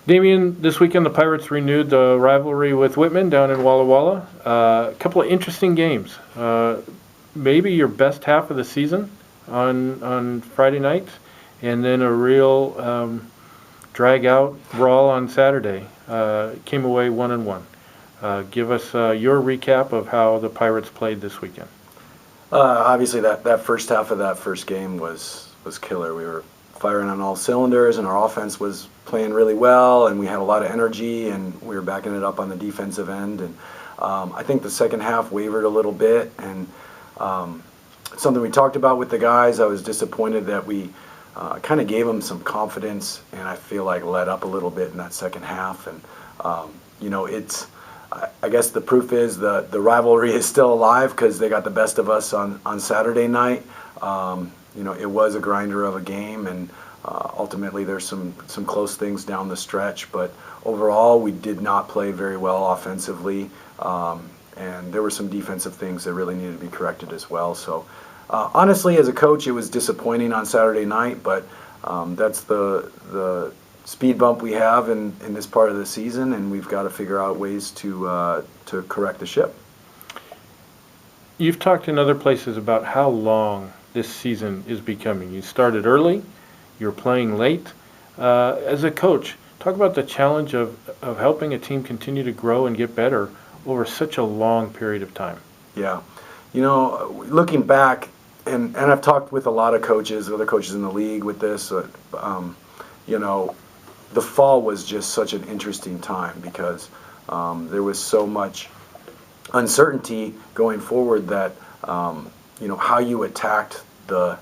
Damion, this weekend the Pirates renewed the rivalry with Whitman down in Walla Walla. A couple of interesting games. Maybe your best half of the season on Friday night, and then a real drag-out brawl on Saturday. Came away 1-1. Give us your recap of how the Pirates played this weekend. Obviously, that first half of that first game was killer. We were firing on all cylinders, and our offense was playing really well, and we had a lot of energy, and we were backing it up on the defensive end. And I think the second half wavered a little bit, and something we talked about with the guys. I was disappointed that we kind of gave them some confidence, and I feel like let up a little bit in that second half. And it's. I guess the proof is the rivalry is still alive because they got the best of us on Saturday night. It was a grinder of a game, and ultimately there's some close things down the stretch. But overall, we did not play very well offensively, and there were some defensive things that really needed to be corrected as well. So honestly, as a coach, it was disappointing on Saturday night, but that's the speed bump we have in this part of the season, and we've got to figure out ways to correct the ship. You've talked in other places about how long this season is becoming. You started early, you're playing late. As a coach, talk about the challenge of helping a team continue to grow and get better over such a long period of time. Yeah. Looking back, and I've talked with a lot of coaches, other coaches in the league with this, the fall was just such an interesting time because there was so much uncertainty going forward that how you attacked the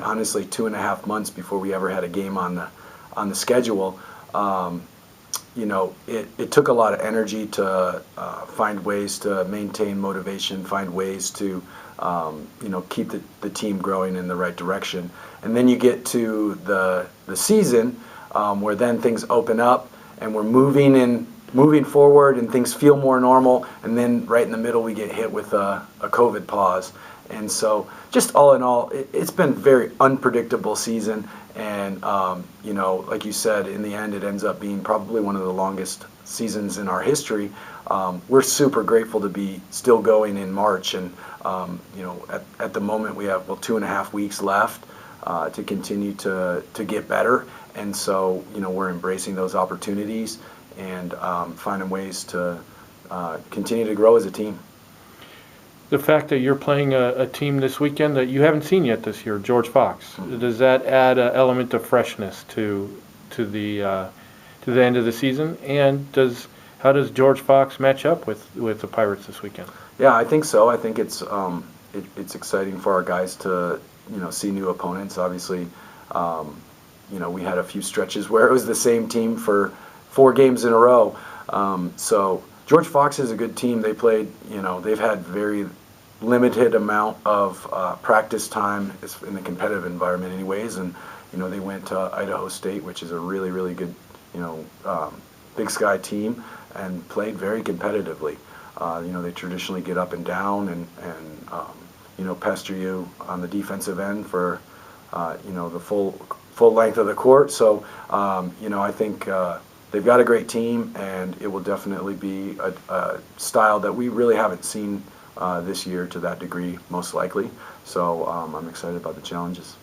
honestly 2.5 months before we ever had a game on the schedule. It took a lot of energy to find ways to maintain motivation, find ways to keep the team growing in the right direction, and then you get to the season. Where then things open up and we're moving forward and things feel more normal, and then right in the middle we get hit with a COVID pause. And so just all in all, it's been a very unpredictable season, and like you said, in the end it ends up being probably one of the longest seasons in our history. We're super grateful to be still going in March, and at the moment we have 2.5 weeks left to continue to get better. And so, we're embracing those opportunities and finding ways to continue to grow as a team. The fact that you're playing a team this weekend that you haven't seen yet this year, George Fox, does that add an element of freshness to the end of the season? And how does George Fox match up with the Pirates this weekend? Yeah, I think so. I think it's exciting for our guys to see new opponents. Obviously. We had a few stretches where it was the same team for 4 games in a row. So George Fox is a good team. They played, they've had very limited amount of practice time in the competitive environment anyways. And, they went to Idaho State, which is a really, really good, Big Sky team, and played very competitively. They traditionally get up and down and pester you on the defensive end for, the full length of the court. So, I think they've got a great team, and it will definitely be a style that we really haven't seen this year to that degree, most likely. So I'm excited about the challenges.